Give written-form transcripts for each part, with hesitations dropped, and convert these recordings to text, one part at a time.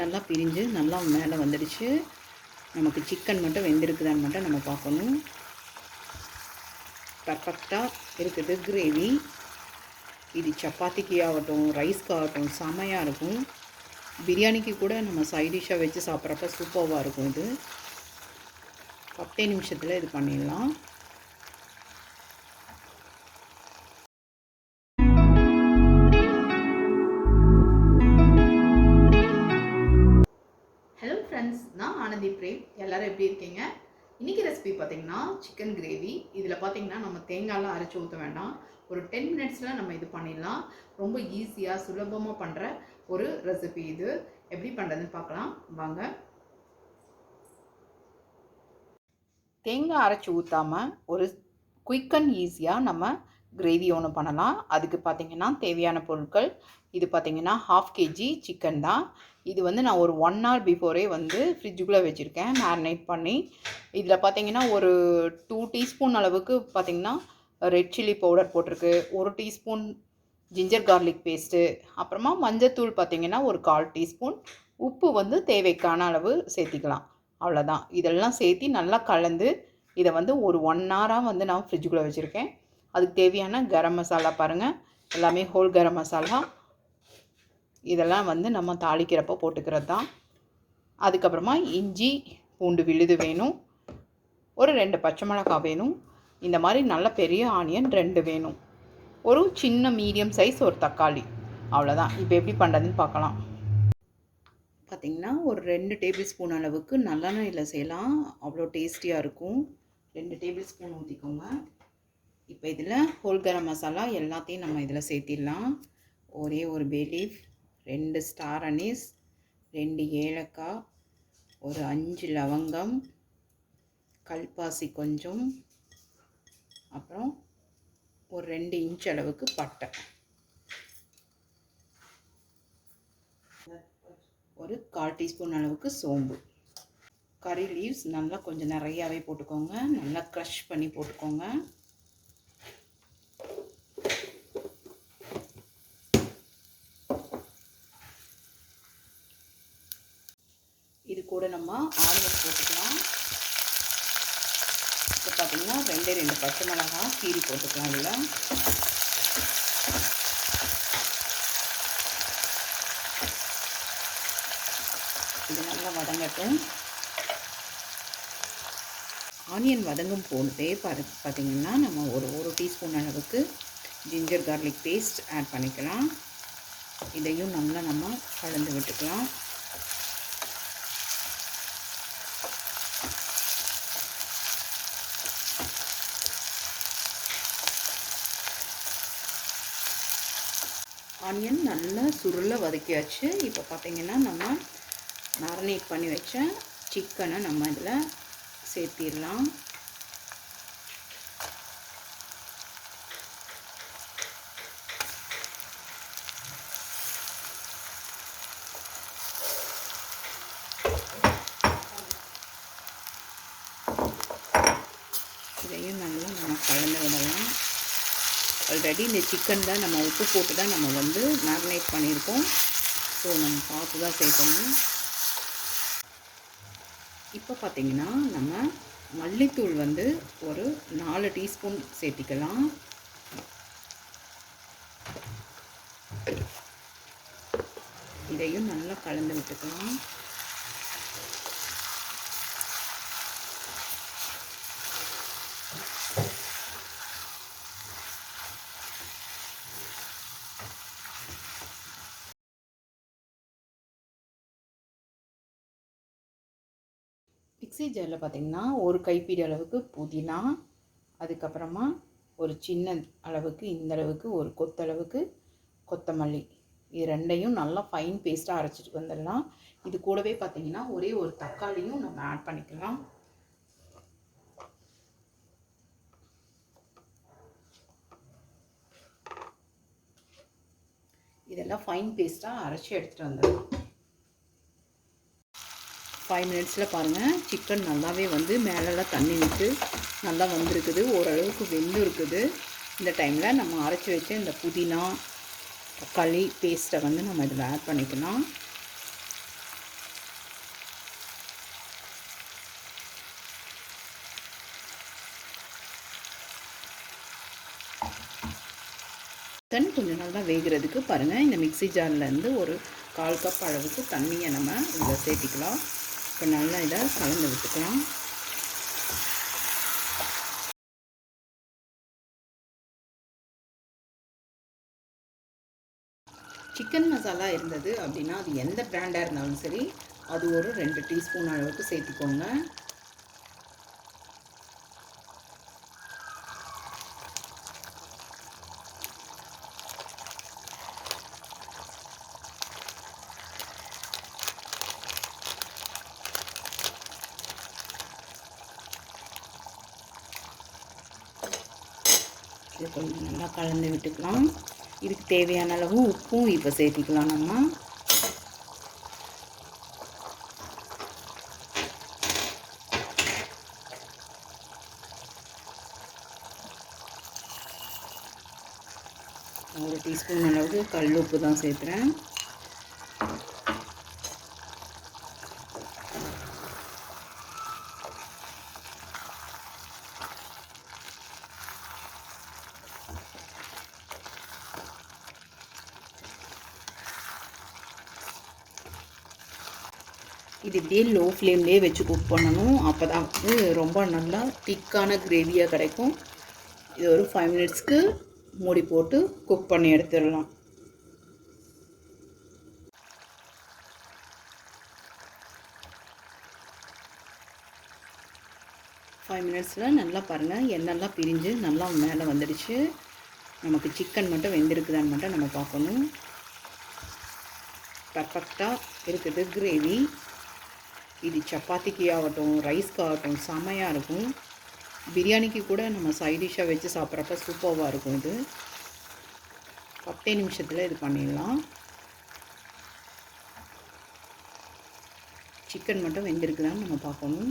எண்ணெய்லாம் பிரிஞ்சு நல்லா மேலே வந்துடுச்சு. நமக்கு சிக்கன் மட்டும் வெந்திருக்குதான்னு மட்டும் நம்ம பார்க்கணும். பர்ஃபெக்டாக இருக்குது கிரேவி. இது சப்பாத்திக்கு ஆகட்டும், ரைஸ்க்கு ஆகட்டும் செமையாக இருக்கும். பிரியாணிக்கு கூட நம்ம சைட் டிஷ்ஷாக வச்சு சாப்பிட்றப்ப சூப்பராக இருக்கும். இது 10 நிமிஷத்தில் இது பண்ணிடலாம். ஹலோ ஃப்ரெண்ட்ஸ், நான் ஆனந்திப்ரேம். எல்லோரும் எப்படி இருக்கீங்க? இன்றைக்கி ரெசிபி பார்த்திங்கன்னா சிக்கன் கிரேவி. இதில் பார்த்திங்கன்னா நம்ம தேங்காயெலாம் அரைச்சி ஊற்ற வேண்டாம். ஒரு 10 மினிட்ஸில் நம்ம இது பண்ணிடலாம். ரொம்ப ஈஸியாக சுலபமாக பண்ணுற ஒரு ரெசிபி. இது எப்படி பண்ணுறதுன்னு பார்க்கலாம் வாங்க. தேங்காய் அரைச்சி ஊற்றாமல் ஒரு குயிக் அண்ட் ஈஸியாக நம்ம கிரேவி ஒன்று பண்ணலாம். அதுக்கு பார்த்திங்கன்னா தேவையான பொருட்கள் இது பார்த்திங்கன்னா 1/2 kg சிக்கன் தான். இது வந்து நான் ஒரு 1 hour பிஃபோரே வந்து ஃப்ரிட்ஜுக்குள்ளே வச்சுருக்கேன் மேரினேட் பண்ணி. இதில் பார்த்திங்கன்னா ஒரு 2 டீஸ்பூன் அளவுக்கு பார்த்திங்கன்னா ரெட் சில்லி பவுடர் போட்டிருக்கு, 1 டீஸ்பூன் ஜிஞ்சர் கார்லிக் பேஸ்ட்டு, அப்புறமா மஞ்சத்தூள் பார்த்திங்கன்னா ஒரு 1/4 டீஸ்பூன், உப்பு வந்து தேவைக்கான அளவு சேர்த்திக்கலாம். அவ்வளோதான். இதெல்லாம் சேர்த்தி நல்லா கலந்து இதை வந்து ஒரு 1 hour வந்து நான் ஃப்ரிட்ஜுக்குள்ளே வச்சுருக்கேன். அதுக்கு தேவையான கரம் மசாலா பாருங்கள், எல்லாமே ஹோல் கரம் மசாலா. இதெல்லாம் வந்து நம்ம தாளிக்கிறப்போ போட்டுக்கிறது தான். அதுக்கப்புறமா இஞ்சி பூண்டு விழுது வேணும், ஒரு 2 பச்சை மிளகாய் வேணும், இந்த மாதிரி நல்ல பெரிய ஆனியன் 2 வேணும், ஒரு சின்ன மீடியம் சைஸ் ஒரு தக்காளி. அவ்வளோதான். இப்போ எப்படி பண்ணுறதுன்னு பார்க்கலாம். பார்த்திங்கன்னா ஒரு 2 டேபிள் ஸ்பூன் அளவுக்கு நல்லெண்ணெயில் செய்யலாம், அவ்வளோ டேஸ்டியாக இருக்கும். 2 டேபிள் ஸ்பூன் ஊற்றிக்கோங்க. இப்போ இதில் ஹோல் கரம் மசாலா எல்லாத்தையும் நம்ம இதில் சேர்த்திடலாம். ஒரே ஒரு பே லீஃப், 2 ஸ்டார் அனீஸ், 2 ஏலக்காய், ஒரு 5 லவங்கம், கல்பாசி கொஞ்சம், அப்புறம் ஒரு 2 இன்ச் அளவுக்கு பட்டை, ஒரு 1/4 டீஸ்பூன் அளவுக்கு சோம்பு, கறி லீவ்ஸ் நல்லா கொஞ்சம் நிறையாவே போட்டுக்கோங்க, நல்லா க்ரஷ் பண்ணி போட்டுக்கோங்க. இது கூட நம்ம ஆனியன் போட்டுக்கலாம். இப்போ பார்த்திங்கன்னா 2 பச்சை மிளகாய் கீரி போட்டுக்கலாம். இதில் இது நல்லா வதங்கட்டும். ஆனியன் வதங்கும் போதே பார்த்திங்கன்னா நம்ம ஒரு டீஸ்பூன் அளவுக்கு ஜிஞ்சர் கார்லிக் பேஸ்ட் ஆட் பண்ணிக்கலாம். இதையும் நல்லா நம்ம கலந்து விட்டுக்கலாம். ஆனியன் நல்லா சுருள வதக்கியாச்சு. இப்போ பார்த்திங்கன்னா நம்ம மேரினேட் பண்ணி வச்ச சிக்கனை நம்ம இதில் சேர்த்திடலாம். இதையும் நல்லா நம்ம கலந்து விடலாம். ஆல்ரெடி இந்த சிக்கன் தான் நம்ம உப்பு போட்டு தான் நம்ம வந்து மேரினேட் பண்ணியிருக்கோம். ஸோ நம்ம பார்த்து தான் சேர்க்கணும். இப்போ பார்த்திங்கன்னா நம்ம மல்லித்தூள் வந்து ஒரு 4 டீஸ்பூன் சேர்த்திக்கலாம். இதையும் நல்லா கலந்து விட்டுக்கலாம். மிக்ஸி ஜாரில் பார்த்திங்கன்னா ஒரு கைப்பிடி அளவுக்கு புதினா, அதுக்கப்புறமா ஒரு சின்ன அளவுக்கு இந்த அளவுக்கு ஒரு கொத்தளவுக்கு கொத்தமல்லி, இது 2ஐயும் நல்லா ஃபைன் பேஸ்ட்டாக அரைச்சிட்டு வந்துடலாம். இது கூடவே பார்த்திங்கன்னா ஒரே ஒரு தக்காளியும் நம்ம ஆட் பண்ணிக்கலாம். இதெல்லாம் ஃபைன் பேஸ்ட்டாக அரைச்சி எடுத்துகிட்டு வந்துடலாம். 5 மினிட்ஸில் பாருங்கள், சிக்கன் நல்லாவே வந்து மேலெல்லாம் தண்ணி விட்டு நல்லா வந்திருக்குது, ஓரளவுக்கு வெந்து இருக்குது. இந்த டைமில் நம்ம அரைச்சி வச்ச இந்த புதினா தக்காளி பேஸ்ட்டை வந்து நம்ம இதில் ஆட் பண்ணிக்கலாம். சிக்கன் கொஞ்சம் நல்லா வேகிறதுக்கு பாருங்கள், இந்த மிக்ஸி ஜார்லேருந்து ஒரு 1/4 கப் அளவுக்கு தண்ணியை நம்ம இதில் சேர்த்திக்கலாம். இப்போ நல்லா இதை கலந்து விட்டுக்கலாம். சிக்கன் மசாலா இருந்தது அப்படின்னா அது எந்த பிராண்டாக இருந்தாலும் சரி, அது ஒரு 2 டீஸ்பூன் அளவுக்கு சேர்த்துக்கோங்க. இது கொஞ்சம் நல்லா கலந்து விட்டுக்கலாம். இதுக்கு தேவையான அளவு உப்பும் இப்போ சேர்த்திக்கலாம் நம்ம. ஒரு டீஸ்பூன் அளவுக்கு கல் உப்பு தான் சேர்த்துறேன். இது இப்படியே லோ ஃப்ளேம்லேயே வச்சு குக் பண்ணணும். அப்போ தான் வந்து ரொம்ப நல்லா திக்கான கிரேவியாக கிடைக்கும். இது ஒரு 5 மினிட்ஸ்க்கு மூடி போட்டு குக் பண்ணி எடுத்துடலாம். ஃபைவ் மினிட்ஸில் நல்லா பாருங்கள், எண்ணெய்லாம் பிரிஞ்சு நல்லா மேலே வந்துடுச்சு. நமக்கு சிக்கன் மட்டும் வெந்திருக்குதான்னு மட்டும் நம்ம பார்க்கணும். பர்ஃபெக்டாக இருக்குது கிரேவி. இது சப்பாத்திக்கு ஆகட்டும், ரைஸ்க்கு ஆகட்டும் செம்மையாக இருக்கும். பிரியாணிக்கு கூட நம்ம சைட் டிஷ்ஷாக வச்சு சாப்பிட்றப்ப சூப்பராக இருக்கும். இது 10 நிமிஷத்தில் இது பண்ணிடலாம். சிக்கன் மட்டும் வெந்திருக்குதான்னு நம்ம பார்க்கணும்.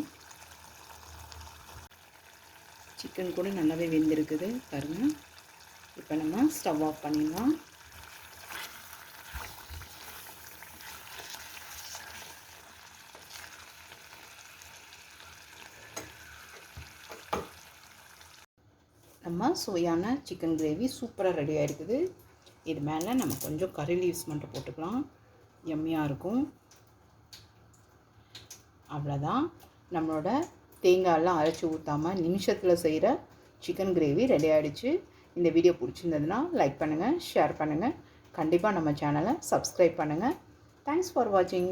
சிக்கன் கூட நல்லாவே வெந்திருக்குது பாருங்கள். இப்போ நம்ம ஸ்டவ் ஆஃப் பண்ணிடலாம். நம்ம சுவையான சிக்கன் கிரேவி சூப்பராக ரெடி ஆகிருக்குது. இது மேலே நம்ம கொஞ்சம் கறி லீவ்ஸ் மட்டும் போட்டுக்கலாம், எம்மியாக இருக்கும். அவ்வளோதான், நம்மளோட தேங்காயெல்லாம் அரைச்சி ஊற்றாமல் நிமிஷத்தில் செய்கிற சிக்கன் கிரேவி ரெடி ஆகிடுச்சு. இந்த வீடியோ பிடிச்சிருந்ததுன்னா லைக் பண்ணுங்கள், ஷேர் பண்ணுங்கள். கண்டிப்பாக நம்ம சேனலை சப்ஸ்கிரைப் பண்ணுங்கள். தேங்க்ஸ் ஃபார் வாட்சிங்.